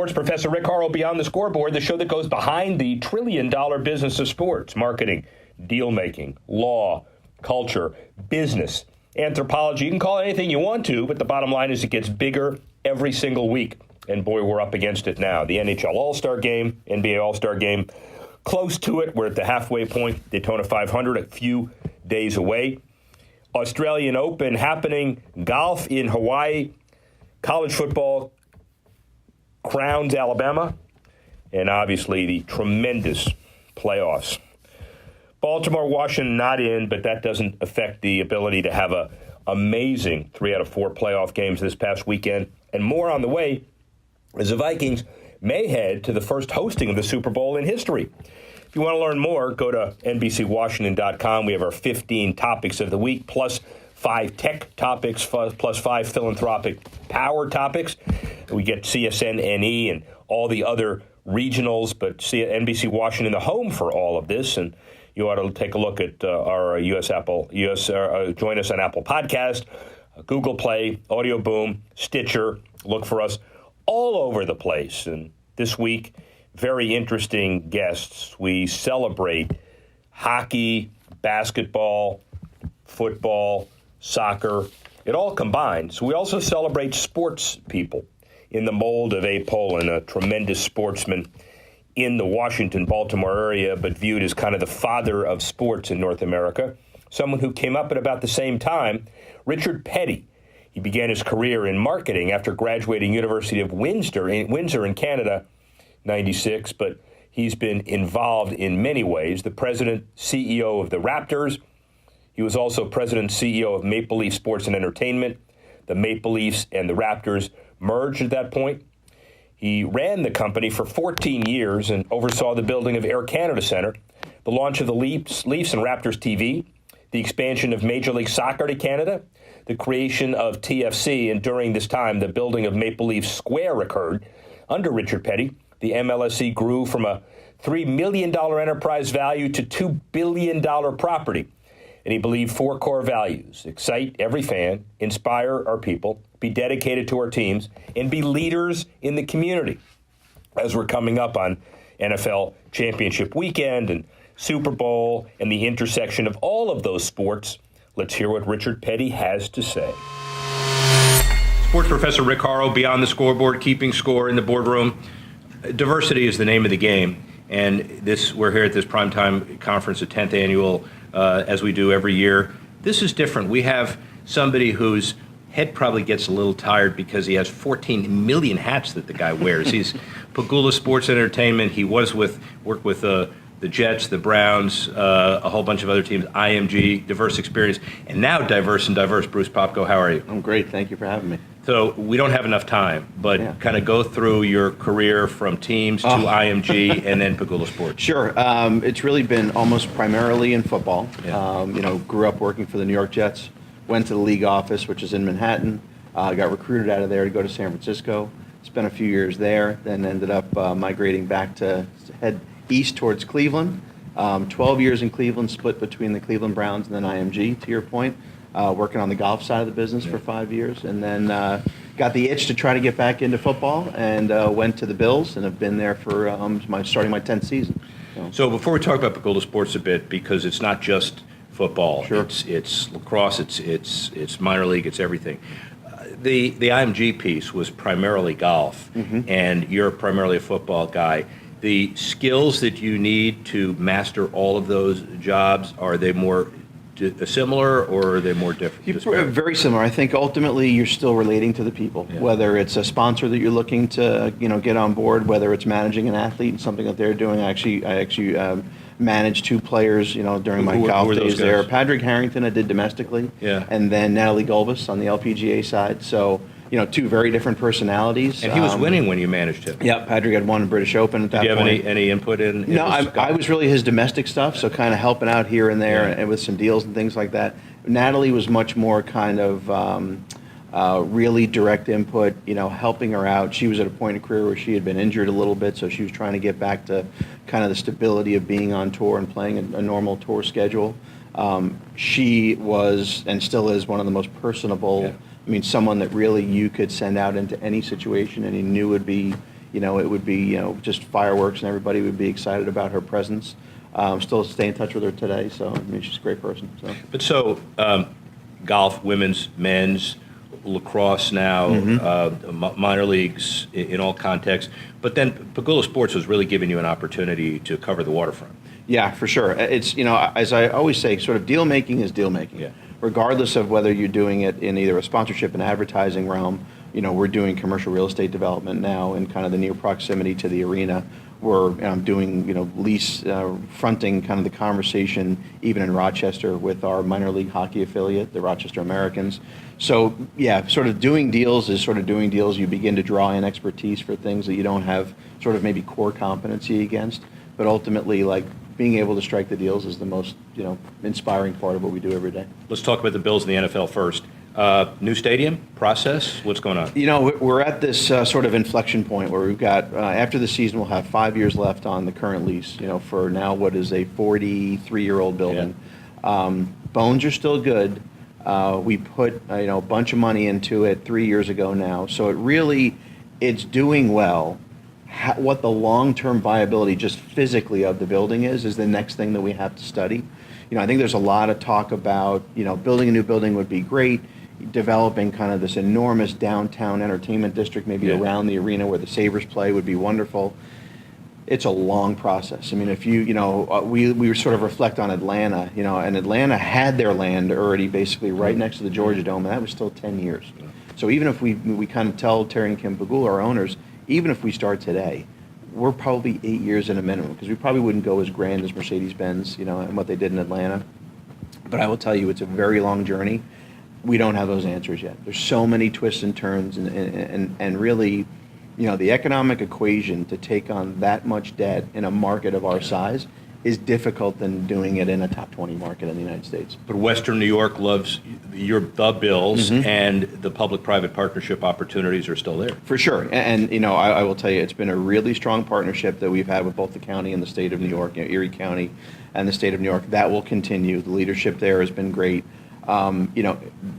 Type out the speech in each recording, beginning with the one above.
Sports Professor Rick Horrow, Beyond the Scoreboard, the show that goes behind the trillion-dollar business of sports, marketing, deal-making, law, culture, business, anthropology. You can call it anything you want to, but the bottom line is it gets bigger every single week. And boy, we're up against it now. The NHL All-Star Game, NBA All-Star Game, close to it. We're at the halfway point. Daytona 500, a few days away. Australian Open happening. Golf in Hawaii. College football crowns Alabama. And obviously the tremendous playoffs. Baltimore, Washington not in, but that doesn't affect the ability to have a amazing 3 out of 4 playoff games this past weekend. And more on the way as the Vikings may head to the first hosting of the Super Bowl in history. If you want to learn more, go to NBCWashington.com. We have our 15 topics of the week, plus 5 tech topics, plus 5 philanthropic power topics. We get CSN-NE and all the other regionals, but NBC Washington, the home for all of this. And you ought to take a look at our join us on Apple Podcast, Google Play, Audio Boom, Stitcher. Look for us all over the place. And this week, very interesting guests. We celebrate hockey, basketball, football, soccer. It all combined. So we also celebrate sports people in the mold of Abe Pollin, a tremendous sportsman in the Washington-Baltimore area, but viewed as kind of the father of sports in North America. Someone who came up at about the same time, Richard Petty. He began his career in marketing after graduating University of Windsor in Canada, 96, but he's been involved in many ways. The president, CEO of the Raptors. He was also president, CEO of Maple Leaf Sports and Entertainment. The Maple Leafs and the Raptors merged at that point. He ran the company for 14 years and oversaw the building of Air Canada Centre, the launch of the Leafs and Raptors TV, the expansion of Major League Soccer to Canada, the creation of TFC, and during this time, the building of Maple Leaf Square occurred. Under Richard Petty, the MLSE grew from a $3 million enterprise value to $2 billion property. And he believed 4 core values: excite every fan, inspire our people, be dedicated to our teams, and be leaders in the community. As we're coming up on NFL Championship Weekend and Super Bowl and the intersection of all of those sports, let's hear what Richard Petty has to say. Sports Professor Rick Horrow, Beyond the Scoreboard, keeping score in the boardroom. Diversity is the name of the game, and we're here at this primetime conference, the 10th annual, as we do every year. This is different. We have somebody whose head probably gets a little tired because he has 14 million hats that the guy wears. He's Pagula Sports Entertainment. He worked with the Jets, the Browns, a whole bunch of other teams, IMG, diverse experience, and now diverse and diverse. Bruce Popko, how are you? I'm great. Thank you for having me. So we don't have enough time, but kind of go through your career from teams to IMG and then Pagula Sports. Sure. It's really been almost primarily in football. Yeah. Grew up working for the New York Jets, went to the league office, which is in Manhattan, got recruited out of there to go to San Francisco, spent a few years there, then ended up migrating back to head east towards Cleveland. 12 years in Cleveland, split between the Cleveland Browns and then IMG, to your point. Working on the golf side of the business for 5 years, and then got the itch to try to get back into football, and went to the Bills, and have been there for starting my 10th season. So before we talk about Pagula Sports a bit, because it's not just football, sure. It's lacrosse, it's minor league, it's everything. The IMG piece was primarily golf, and you're primarily a football guy. The skills that you need to master all of those jobs, are they more similar or are they more different? Very similar. I think ultimately you're still relating to the people, whether it's a sponsor that you're looking to get on board, whether it's managing an athlete and something that they're doing. I actually managed 2 players during my golf days there. Padraig Harrington I did domestically, and then Natalie Gulbis on the LPGA side. So 2 very different personalities. And he was winning when you managed him. Yeah, Padraig had won the British Open at that point. Did you have any input in No, I was really his domestic stuff, so kind of helping out here and there and with some deals and things like that. Natalie was much more kind of really direct input, helping her out. She was at a point in her career where she had been injured a little bit, so she was trying to get back to kind of the stability of being on tour and playing a normal tour schedule. She was and still is one of the most personable. I mean, someone that really you could send out into any situation and he knew would be it would be, just fireworks and everybody would be excited about her presence. Still stay in touch with her today, so I mean, she's a great person. So. But golf, women's, men's, lacrosse now, minor leagues in all contexts. But then Pagula Sports was really giving you an opportunity to cover the waterfront. Yeah, for sure. It's, as I always say, sort of deal making is deal making. Yeah. Regardless of whether you're doing it in either a sponsorship and advertising realm, we're doing commercial real estate development now in kind of the near proximity to the arena. We're doing, lease fronting kind of the conversation even in Rochester with our minor league hockey affiliate, the Rochester Americans. So, yeah, sort of doing deals is sort of doing deals. You begin to draw in expertise for things that you don't have sort of maybe core competency against. But ultimately, like, being able to strike the deals is the most, inspiring part of what we do every day. Let's talk about the Bills in the NFL first. New stadium, process, what's going on? We're at this sort of inflection point where we've got, after the season, we'll have 5 years left on the current lease, for now what is a 43-year-old building. Yeah. Bones are still good. We put, a bunch of money into it 3 years ago now. So it's doing well. What the long-term viability just physically of the building is the next thing that we have to study. I think there's a lot of talk about, building a new building would be great, developing kind of this enormous downtown entertainment district maybe around the arena where the Sabres play would be wonderful. It's a long process. I mean, if we sort of reflect on Atlanta, and Atlanta had their land already basically right next to the Georgia Dome, and that was still 10 years. So even if we kind of tell Terry and Kim Pagula, our owners, even if we start today, we're probably 8 years in a minimum because we probably wouldn't go as grand as Mercedes-Benz, and what they did in Atlanta. But I will tell you, it's a very long journey. We don't have those answers yet. There's so many twists and turns, and really, the economic equation to take on that much debt in a market of our size is difficult than doing it in a top 20 market in the United States. But Western New York loves the Bills, and the public-private partnership opportunities are still there. For sure. And I will tell you, it's been a really strong partnership that we've had with both the county and the state of New York, Erie County and the state of New York. That will continue. The leadership there has been great.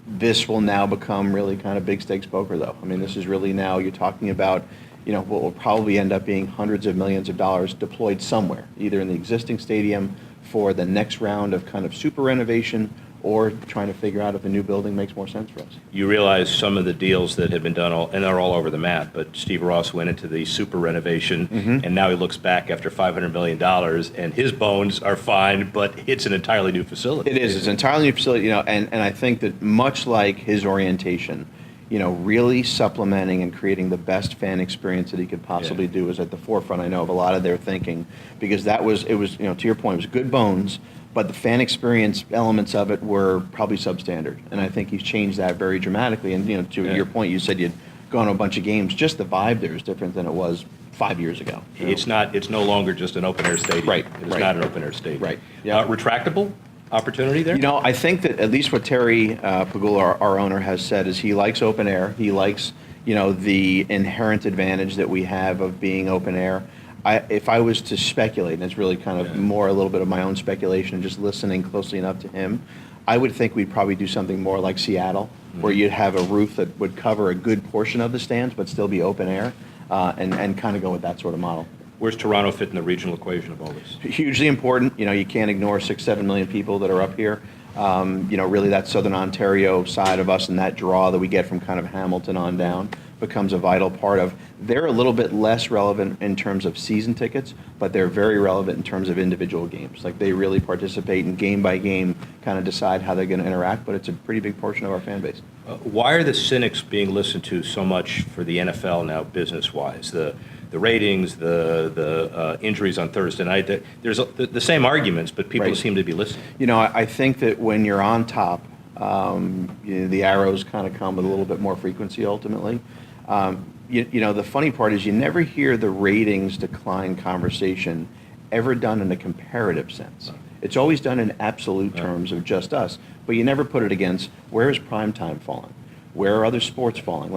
This will now become really kind of big stakes poker, though. I mean, this is really now you're talking about what will probably end up being hundreds of millions of dollars deployed somewhere, either in the existing stadium for the next round of kind of super renovation or trying to figure out if a new building makes more sense for us. You realize some of the deals that have been done, and are all over the map, but Steve Ross went into the super renovation, and now he looks back after $500 million, and his bones are fine, but it's an entirely new facility. It is. It's an entirely new facility, and I think that much like his orientation, really supplementing and creating the best fan experience that he could possibly do is at the forefront, I know, of a lot of their thinking, because it was, to your point, it was good bones, but the fan experience elements of it were probably substandard. And I think he's changed that very dramatically. And, to your point, you said you'd gone to a bunch of games. Just the vibe there is different than it was 5 years ago. It's no longer just an open-air stadium. Right. It is not an open-air stadium. Right. Yeah. Retractable opportunity there? I think that at least what Terry Pagula, our owner, has said is he likes open air. He likes, the inherent advantage that we have of being open air. If I was to speculate, and it's really kind of more a little bit of my own speculation, just listening closely enough to him, I would think we'd probably do something more like Seattle, where you'd have a roof that would cover a good portion of the stands, but still be open air, and kind of go with that sort of model. Where's Toronto fit in the regional equation of all this? Hugely important. You can't ignore 6-7 million people that are up here. Really that Southern Ontario side of us and that draw that we get from kind of Hamilton on down becomes a vital part of. They're a little bit less relevant in terms of season tickets, but they're very relevant in terms of individual games. Like, they really participate in game by game, kind of decide how they're going to interact, but it's a pretty big portion of our fan base. Why are the cynics being listened to so much for the NFL now, business-wise? The ratings, the injuries on Thursday night. There's the same arguments, but people seem to be listening. I think that when you're on top, the arrows kind of come with a little bit more frequency ultimately. The funny part is you never hear the ratings decline conversation ever done in a comparative sense. It's always done in absolute terms of just us, but you never put it against where is primetime falling? Where are other sports falling?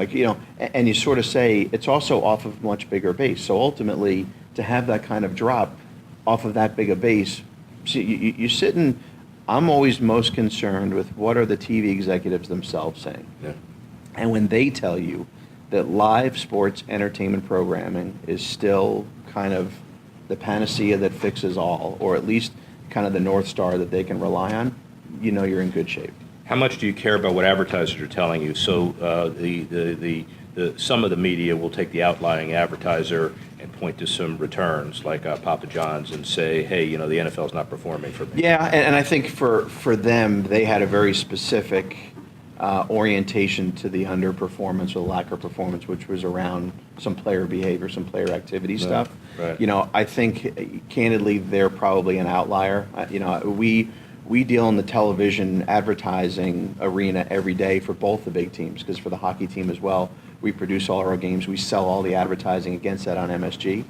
And you sort of say it's also off of a much bigger base. So ultimately, to have that kind of drop off of that big a base, you sit and I'm always most concerned with what are the TV executives themselves saying. Yeah. And when they tell you that live sports entertainment programming is still kind of the panacea that fixes all, or at least kind of the North Star that they can rely on, you're in good shape. How much do you care about what advertisers are telling you? So some of the media will take the outlying advertiser and point to some returns, like Papa John's, and say, hey, the NFL's not performing for me. Yeah, and I think for them, they had a very specific orientation to the underperformance or lack of performance, which was around some player behavior, some player activity stuff. Right. I think, candidly, they're probably an outlier. We deal in the television advertising arena every day for both the big teams, because for the hockey team as well, we produce all our games. We sell all the advertising against that on MSG.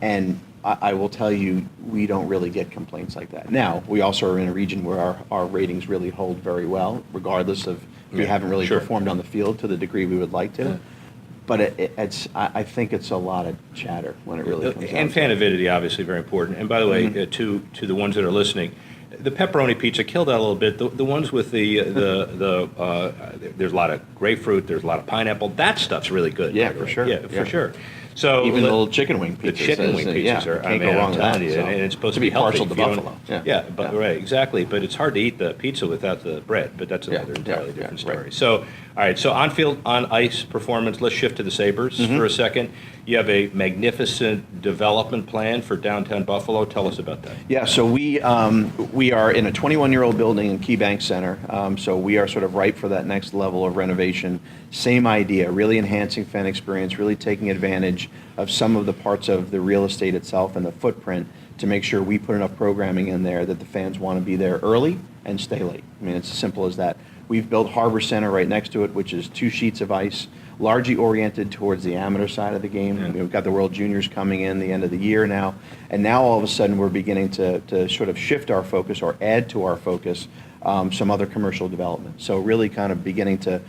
And I will tell you, we don't really get complaints like that. Now, we also are in a region where our ratings really hold very well, regardless of if we haven't really performed on the field to the degree we would like to. Yeah. But I think it's a lot of chatter when it really comes And fan avidity, obviously, very important. And by the way, to the ones that are listening, the pepperoni pizza killed that a little bit. The ones with there's a lot of grapefruit, there's a lot of pineapple. That stuff's really good. Yeah, for sure. Yeah, for sure. So even the little chicken wing pizzas. The chicken wing pizzas are, can't go wrong with that. You, and it's supposed to be healthy. partial to buffalo. Right, exactly. But it's hard to eat the pizza without the bread. But that's another entirely different story. Right. So, all right. So on-field, on-ice performance. Let's shift to the Sabres for a second. You have a magnificent development plan for downtown Buffalo. Tell us about that. Yeah. So we are in a 21-year-old building in KeyBank Center. So we are sort of ripe for that next level of renovation. Same idea, really enhancing fan experience, really taking advantage of some of the parts of the real estate itself and the footprint to make sure we put enough programming in there that the fans want to be there early and stay late. I mean, it's as simple as that. We've built Harbor Center right next to it, which is 2 sheets of ice, largely oriented towards the amateur side of the game. Yeah. We've got the World Juniors coming in the end of the year now, and now all of a sudden we're beginning to sort of shift our focus or add to our focus some other commercial development. So really kind of beginning to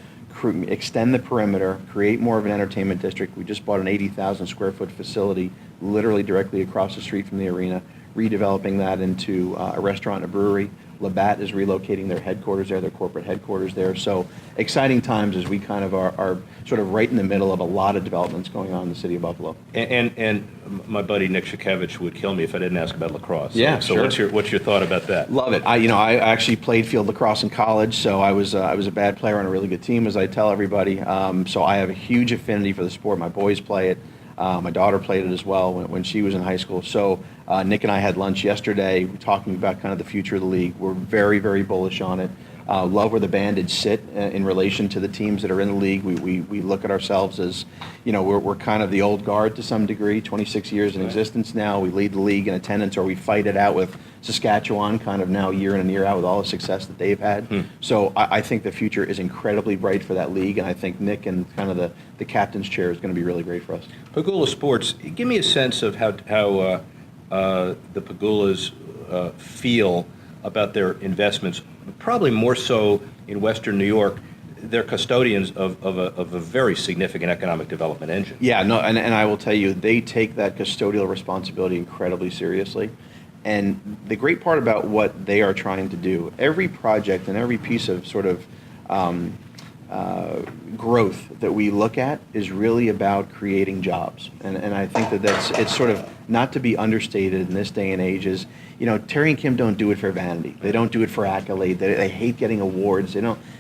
extend the perimeter, create more of an entertainment district. We just bought an 80,000 square foot facility literally directly across the street from the arena, redeveloping that into a restaurant and a brewery. Labatt is relocating their headquarters there, their corporate headquarters there. So exciting times as we kind of are sort of right in the middle of a lot of developments going on in the city of Buffalo. And my buddy Nick Shakevich would kill me if I didn't ask about lacrosse. Yeah, so sure. what's your thought about that? Love it. I actually played field lacrosse in college, so I was a bad player on a really good team, as I tell everybody. So I have a huge affinity for the sport. My boys play it. My daughter played it as well when she was in high school. So Nick and I had lunch yesterday talking about kind of the future of the league. We're very, very bullish on it. Love where the Bandits sit in relation to the teams that are in the league. We look at ourselves as, we're kind of the old guard to some degree, 26 years in existence now. We lead the league in attendance, or we fight it out with Saskatchewan kind of now year in and year out with all the success that they've had. So I think the future is incredibly bright for that league, and I think Nick and kind of the captain's chair is going to be really great for us. Pagula Sports, give me a sense of how the Pagulas feel about their investments, probably more so in Western New York. They're custodians of a very significant economic development engine. Yeah, no, and I will tell you, they take that custodial responsibility incredibly seriously. And the great part about what they are trying to do, every project and every piece of sort of growth that we look at is really about creating jobs. And I think it's sort of not to be understated in this day and age is, Terry and Kim don't do it for vanity. They don't do it for accolade. They hate getting awards.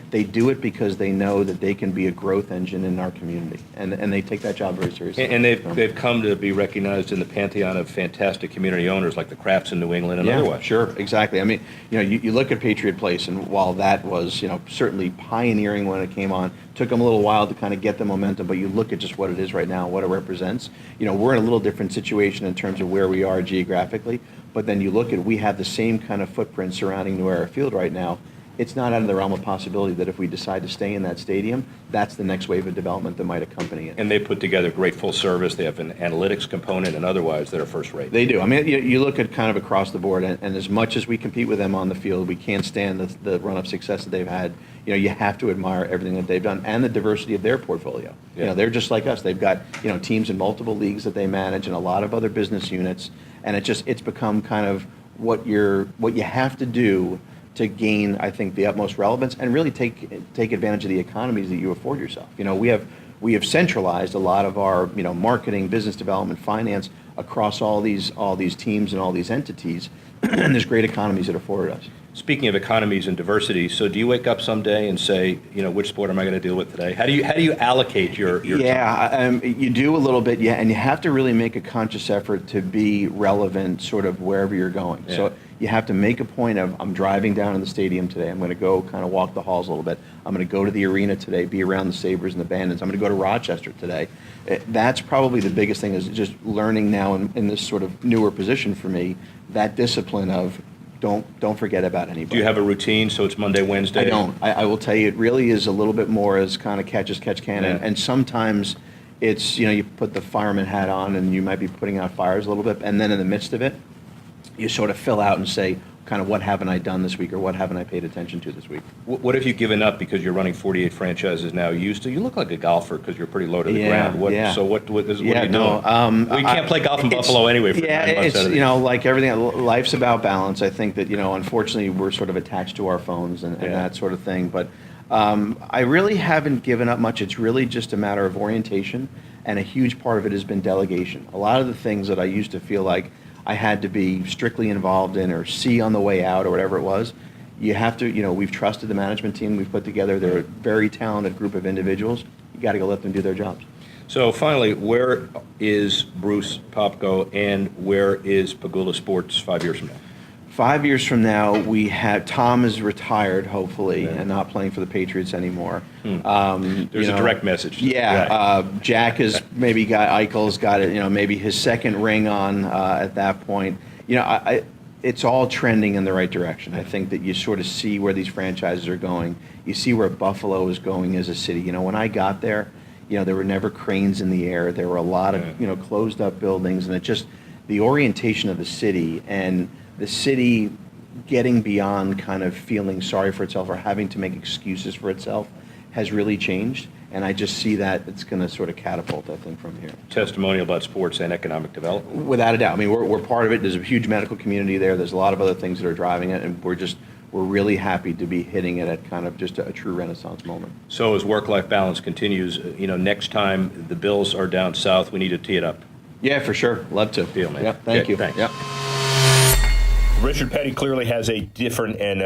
They do it because they know that they can be a growth engine in our community, and they take that job very seriously. And they've come to be recognized in the pantheon of fantastic community owners like the Crafts in New England and otherwise. Sure, exactly. I mean, you look at Patriot Place, and while that was, certainly pioneering when it came on, took them a little while to kind of get the momentum, but you look at just what it is right now, what it represents. We're in a little different situation in terms of where we are geographically, but then you look at, we have the same kind of footprint surrounding New Era Field right now. It's not out of the realm of possibility that if we decide to stay in that stadium, that's the next wave of development that might accompany it. And they put together great full service. They have an analytics component and otherwise that are first rate. They do. I mean, you look at kind of across the board, and as much as we compete with them on the field, we can't stand the run of success that they've had. You have to admire everything that they've done and the diversity of their portfolio. Yeah. They're just like us. They've got, teams in multiple leagues that they manage and a lot of other business units, and it's become kind of what you have to do to gain, I think, the utmost relevance and really take advantage of the economies that you afford yourself. We have we have centralized a lot of our, marketing, business development, finance across all these teams and all these entities, and there's great economies that afforded us. Speaking of economies and diversity, so do you wake up someday and say, which sport am I going to deal with today? How do you allocate your time? You do a little bit, and you have to really make a conscious effort to be relevant sort of wherever you're going. Yeah. So you have to make a point of, I'm driving down to the stadium today, I'm going to go kind of walk the halls a little bit, I'm going to go to the arena today, be around the Sabres and the Bandits, I'm going to go to Rochester today. That's probably the biggest thing, is just learning now in this sort of newer position for me, that discipline of, don't forget about anybody. Do you have a routine, so it's Monday, Wednesday? I don't. I will tell you, it really is a little bit more as kind of catch can. Yeah. And sometimes it's, you put the fireman hat on and you might be putting out fires a little bit, and then in the midst of it, you sort of fill out and say, kind of, what haven't I done this week, or what haven't I paid attention to this week? What have you given up because you're running 48 franchises now? You look like a golfer because you're pretty low to the ground. So what are you doing? We can't play golf in Buffalo anyway for 9 months out of the year. Like everything, life's about balance. I think that, unfortunately, we're sort of attached to our phones and that sort of thing. But I really haven't given up much. It's really just a matter of orientation, and a huge part of it has been delegation. A lot of the things that I used to feel like I had to be strictly involved in or see on the way out or whatever it was, you have to, we've trusted the management team we've put together. They're a very talented group of individuals. You got to go let them do their jobs. So finally, where is Bruce Popko and where is Pegula Sports 5 years from now? 5 years from now, Tom is retired, hopefully, and not playing for the Patriots anymore. There's a direct message. Jack has maybe Eichel's got it, maybe his second ring on at that point. It's all trending in the right direction. I think that you sort of see where these franchises are going. You see where Buffalo is going as a city. When I got there, there were never cranes in the air. There were a lot of, closed up buildings, and it just, the orientation of the city and the city getting beyond kind of feeling sorry for itself or having to make excuses for itself has really changed. And I just see that it's going to sort of catapult, I think, from here. Testimonial about sports and economic development. Without a doubt. I mean, we're part of it. There's a huge medical community there. There's a lot of other things that are driving it. And we're really happy to be hitting it at kind of just a true renaissance moment. So as work-life balance continues, next time the Bills are down south, we need to tee it up. Yeah, for sure. Love to. Deal, man. Yep, thank you. Thanks. Yep. Richard Petty clearly has a different and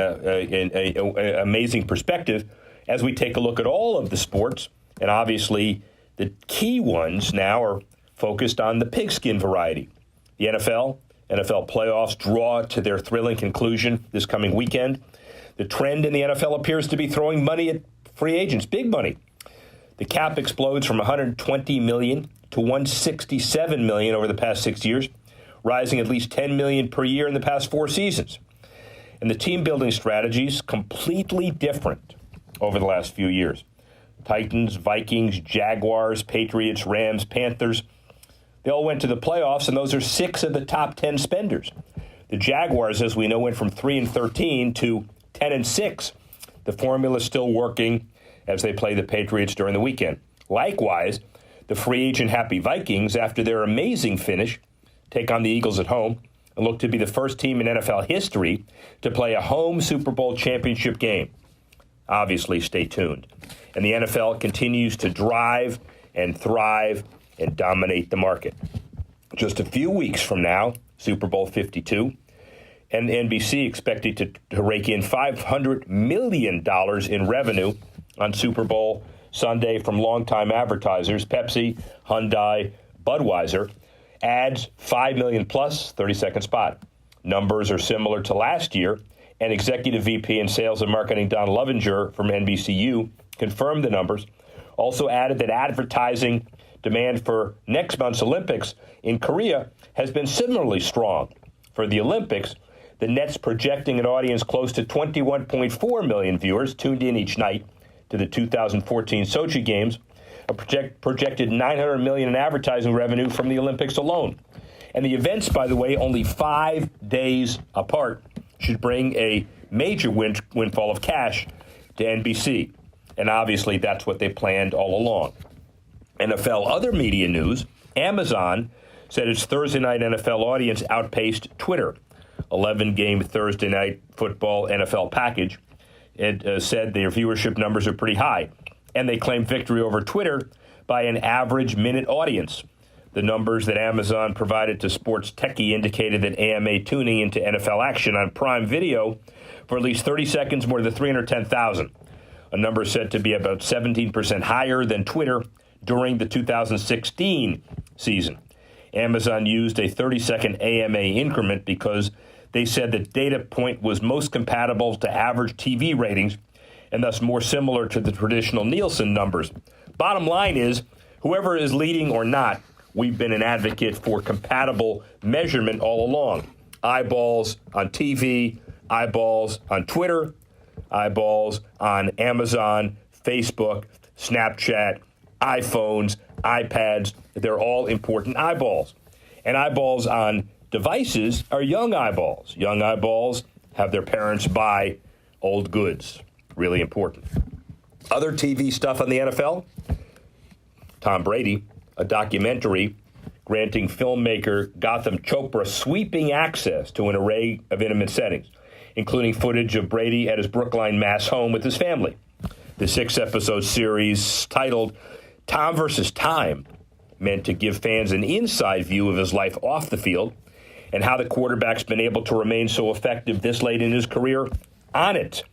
amazing perspective as we take a look at all of the sports. And obviously, the key ones now are focused on the pigskin variety. The NFL playoffs draw to their thrilling conclusion this coming weekend. The trend in the NFL appears to be throwing money at free agents, big money. The cap explodes from $120 million to $167 million over the past 6 years, rising at least $10 million per year in the past 4 seasons. And the team-building strategies completely different over the last few years. Titans, Vikings, Jaguars, Patriots, Rams, Panthers, they all went to the playoffs, and those are 6 of the top 10 spenders. The Jaguars, as we know, went from 3-13 to 10-6. The formula is still working as they play the Patriots during the weekend. Likewise, the free agent-happy Vikings, after their amazing finish, take on the Eagles at home and look to be the first team in NFL history to play a home Super Bowl championship game. Obviously, stay tuned. And the NFL continues to drive and thrive and dominate the market. Just a few weeks from now, Super Bowl 52, and NBC expected to rake in $500 million in revenue on Super Bowl Sunday from longtime advertisers, Pepsi, Hyundai, Budweiser. Ads, $5 million plus, 30-second spot. Numbers are similar to last year, and Executive VP in Sales and Marketing Don Lovinger from NBCU confirmed the numbers, also added that advertising demand for next month's Olympics in Korea has been similarly strong. For the Olympics, the net's projecting an audience close to 21.4 million viewers tuned in each night to the 2014 Sochi Games, a projected $900 million in advertising revenue from the Olympics alone. And the events, by the way, only 5 days apart, should bring a major windfall of cash to NBC. And obviously, that's what they planned all along. NFL other media news, Amazon said its Thursday night NFL audience outpaced Twitter. 11-game Thursday night football NFL package. It said their viewership numbers are pretty high. And they claimed victory over Twitter by an average minute audience. The numbers that Amazon provided to Sports Techie indicated that AMA tuning into NFL action on Prime Video for at least 30 seconds more than 310,000, a number said to be about 17% higher than Twitter during the 2016 season. Amazon used a 30-second AMA increment because they said that data point was most compatible to average TV ratings and thus more similar to the traditional Nielsen numbers. Bottom line is, whoever is leading or not, we've been an advocate for compatible measurement all along. Eyeballs on TV, eyeballs on Twitter, eyeballs on Amazon, Facebook, Snapchat, iPhones, iPads. They're all important eyeballs. And eyeballs on devices are young eyeballs. Young eyeballs have their parents buy old goods. Really important. Other TV stuff on the NFL? Tom Brady, a documentary granting filmmaker Gotham Chopra sweeping access to an array of intimate settings, including footage of Brady at his Brookline, Mass. Home with his family. The 6-episode series, titled Tom versus Time, meant to give fans an inside view of his life off the field and how the quarterback's been able to remain so effective this late in his career on it.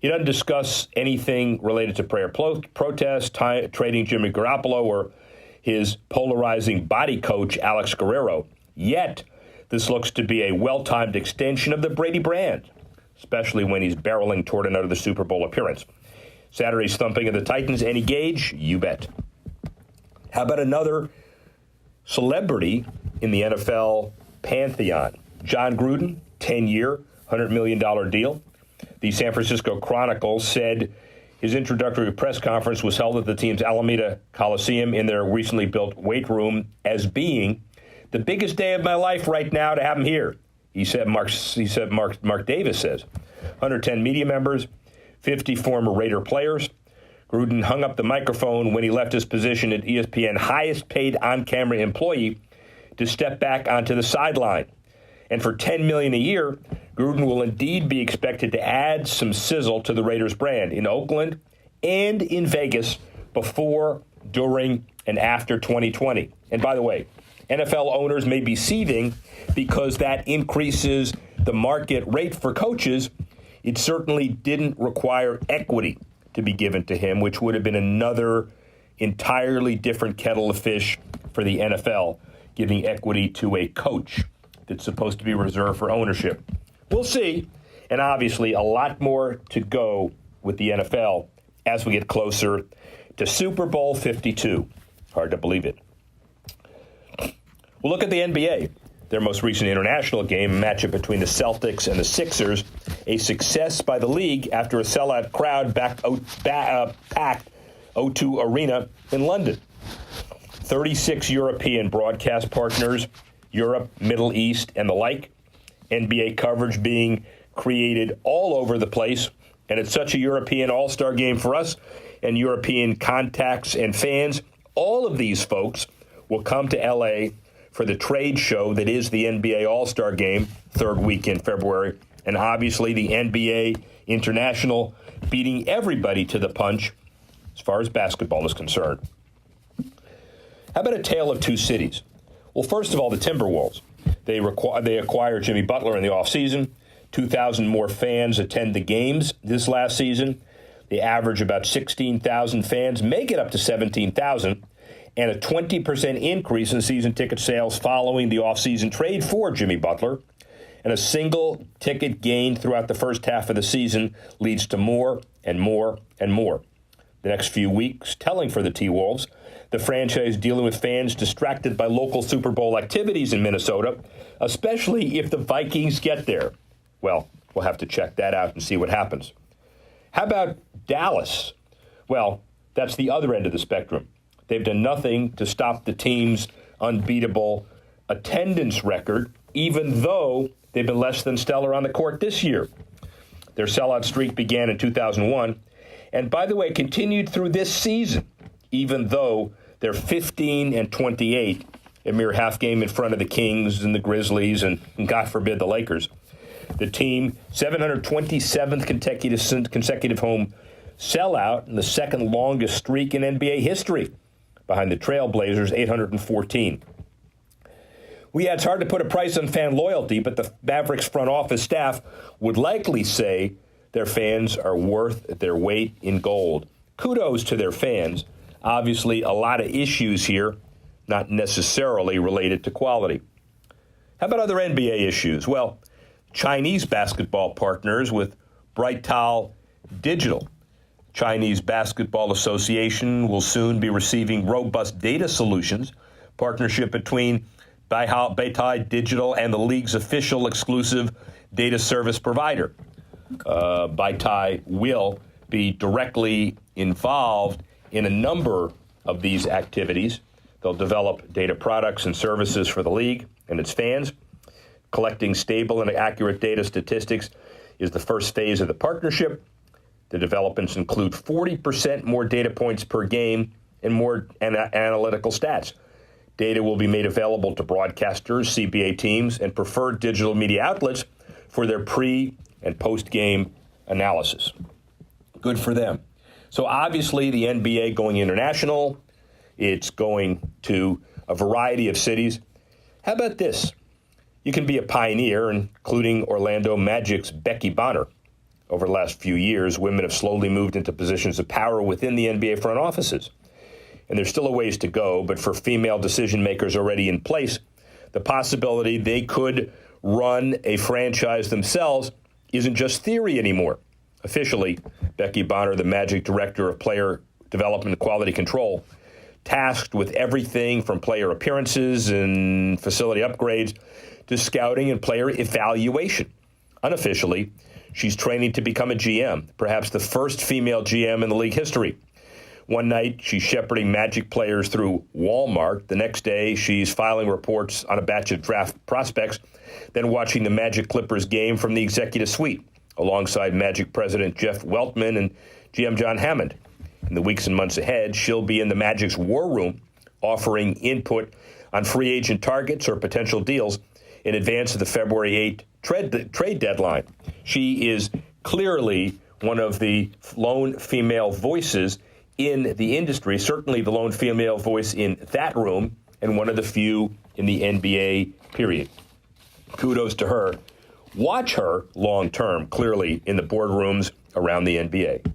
He doesn't discuss anything related to prayer protests, trading Jimmy Garoppolo, or his polarizing body coach, Alex Guerrero. Yet, this looks to be a well-timed extension of the Brady brand, especially when he's barreling toward another Super Bowl appearance. Saturday's thumping of the Titans, any gauge? You bet. How about another celebrity in the NFL pantheon? John Gruden, 10-year, $100 million deal. The San Francisco Chronicle said his introductory press conference was held at the team's Alameda Coliseum in their recently built weight room as being the biggest day of my life right now to have him here. Mark Davis says. 110 media members, 50 former Raider players. Gruden hung up the microphone when he left his position at ESPN, highest paid on-camera employee, to step back onto the sideline. And for $10 million a year, Gruden will indeed be expected to add some sizzle to the Raiders brand in Oakland and in Vegas before, during, and after 2020. And by the way, NFL owners may be seething because that increases the market rate for coaches. It certainly didn't require equity to be given to him, which would have been another entirely different kettle of fish for the NFL, giving equity to a coach that's supposed to be reserved for ownership. We'll see. And obviously a lot more to go with the NFL as we get closer to Super Bowl 52. Hard to believe it. We'll look at the NBA. Their most recent international game, a matchup between the Celtics and the Sixers, a success by the league after a sellout crowd packed O2 Arena in London. 36 European broadcast partners, Europe, Middle East, and the like. NBA coverage being created all over the place. And it's such a European all-star game for us and European contacts and fans. All of these folks will come to L.A. for the trade show that is the NBA All-Star Game, third week in February. And obviously the NBA International beating everybody to the punch as far as basketball is concerned. How about a tale of two cities? Well, first of all, the Timberwolves. They acquired Jimmy Butler in the offseason. 2,000 more fans attend the games this last season. They average about 16,000 fans, make it up to 17,000, and a 20% increase in season ticket sales following the offseason trade for Jimmy Butler. And a single ticket gain throughout the first half of the season leads to more and more and more. The next few weeks telling for the T-Wolves. The franchise dealing with fans distracted by local Super Bowl activities in Minnesota, especially if the Vikings get there. Well, we'll have to check that out and see what happens. How about Dallas? Well, that's the other end of the spectrum. They've done nothing to stop the team's unbeatable attendance record, even though they've been less than stellar on the court this year. Their sellout streak began in 2001, and by the way, continued through this season, even though they're 15-28, a mere half game in front of the Kings and the Grizzlies and God forbid, the Lakers. The team, 727th consecutive home sellout and the second longest streak in NBA history. behind the Trailblazers, 814. Yeah, it's hard to put a price on fan loyalty, but the Mavericks front office staff would likely say their fans are worth their weight in gold. Kudos to their fans. Obviously, a lot of issues here, not necessarily related to quality. How about other NBA issues? Well, Chinese basketball partners with Brightal Digital. Chinese Basketball Association will soon be receiving robust data solutions, partnership between Beitai Digital and the league's official exclusive data service provider. Beitai will be directly involved in a number of these activities. They'll develop data products and services for the league and its fans. Collecting stable and accurate data statistics is the first phase of the partnership. The developments include 40% more data points per game and more analytical stats. Data will be made available to broadcasters, CBA teams, and preferred digital media outlets for their pre- and post-game analysis. Good for them. So obviously the NBA going international. It's going to a variety of cities. How about this? You can be a pioneer, including Orlando Magic's Becky Bonner. Over the last few years, women have slowly moved into positions of power within the NBA front offices. And there's still a ways to go, but for female decision makers already in place, the possibility they could run a franchise themselves isn't just theory anymore. Officially, Becky Bonner, the Magic Director of Player Development and Quality Control, tasked with everything from player appearances and facility upgrades to scouting and player evaluation. Unofficially, she's training to become a GM, perhaps the first female GM in the league history. One night, she's shepherding Magic players through Walmart. The next day, she's filing reports on a batch of draft prospects, then watching the Magic Clippers game from the executive suite, alongside Magic President Jeff Weltman and GM John Hammond. In the weeks and months ahead, she'll be in the Magic's war room, offering input on free agent targets or potential deals in advance of the February 8th trade deadline. She is clearly one of the lone female voices in the industry, certainly the lone female voice in that room, and one of the few in the NBA, period. Kudos to her. Watch her long-term, clearly, in the boardrooms around the NBA.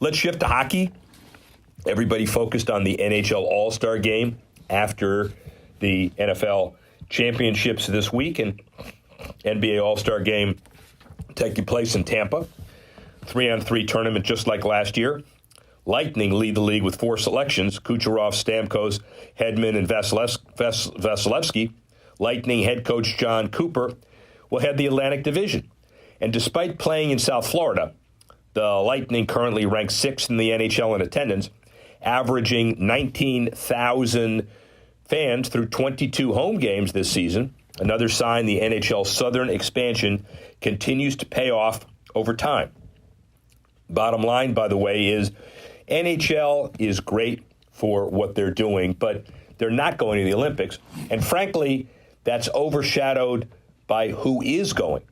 Let's shift to hockey. Everybody focused on the NHL All-Star Game after the NFL championships this week, and NBA All-Star Game taking place in Tampa. 3-on-3 tournament just like last year. Lightning lead the league with 4 selections: Kucherov, Stamkos, Hedman, and Vasilevsky. Lightning head coach John Cooper will head the Atlantic Division. And despite playing in South Florida, the Lightning currently ranks 6th in the NHL in attendance, averaging 19,000 fans through 22 home games this season. Another sign the NHL Southern expansion continues to pay off over time. Bottom line, by the way, is NHL is great for what they're doing, but they're not going to the Olympics. And frankly, that's overshadowed by who is going.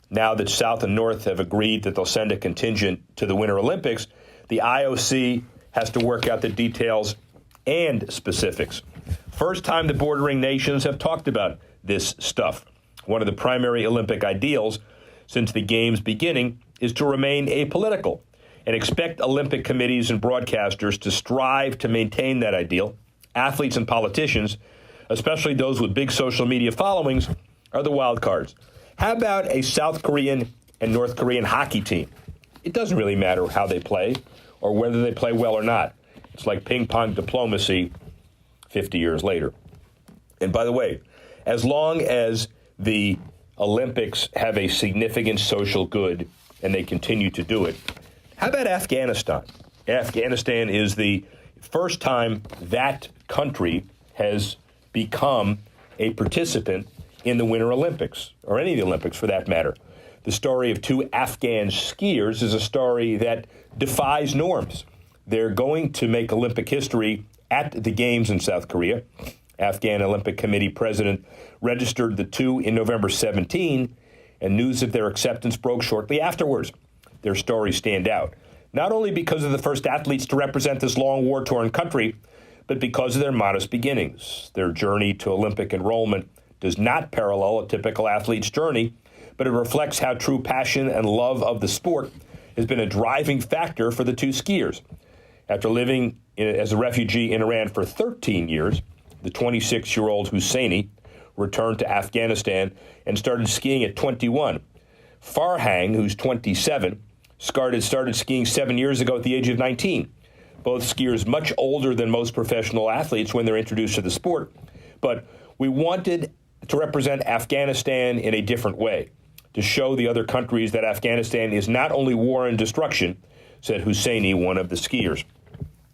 Now that South and North have agreed that they'll send a contingent to the Winter Olympics, the IOC has to work out the details and specifics. First time the bordering nations have talked about this stuff. One of the primary Olympic ideals since the Games beginning is to remain apolitical and expect Olympic committees and broadcasters to strive to maintain that ideal. Athletes and politicians, especially those with big social media followings, are the wild cards. How about a South Korean and North Korean hockey team? It doesn't really matter how they play or whether they play well or not. It's like ping pong diplomacy 50 years later. And by the way, as long as the Olympics have a significant social good and they continue to do it, how about Afghanistan? Afghanistan is the first time that country has become a participant in the Winter Olympics, or any of the Olympics for that matter. The story of 2 Afghan skiers is a story that defies norms. They're going to make Olympic history at the Games in South Korea. Afghan Olympic Committee president registered the 2 in November 17, and news of their acceptance broke shortly afterwards. Their stories stand out. not only because of the first athletes to represent this long war-torn country, but because of their modest beginnings. Their journey to Olympic enrollment does not parallel a typical athlete's journey, but it reflects how true passion and love of the sport has been a driving factor for the two skiers. After living as a refugee in Iran for 13 years, the 26-year-old Husseini returned to Afghanistan and started skiing at 21. Farhang, who's 27, started skiing 7 years ago at the age of 19. Both skiers much older than most professional athletes when they're introduced to the sport. But we wanted to represent Afghanistan in a different way, to show the other countries that Afghanistan is not only war and destruction, said Husseini, one of the skiers.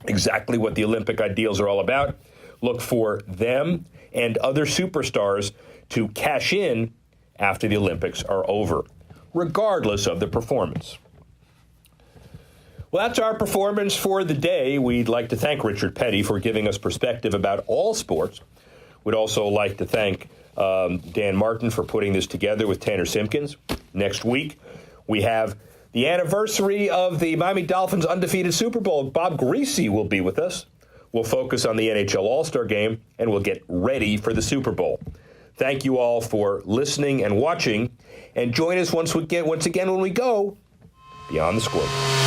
Exactly what the Olympic ideals are all about. Look for them and other superstars to cash in after the Olympics are over, regardless of the performance. Well, that's our performance for the day. We'd like to thank Richard Petty for giving us perspective about all sports. We'd also like to thank Dan Martin for putting this together with Tanner Simpkins. Next week, we have the anniversary of the Miami Dolphins' undefeated Super Bowl. Bob Greasy will be with us. We'll focus on the NHL All-Star Game, and we'll get ready for the Super Bowl. Thank you all for listening and watching, and join us once again when we go Beyond the Scoreboard.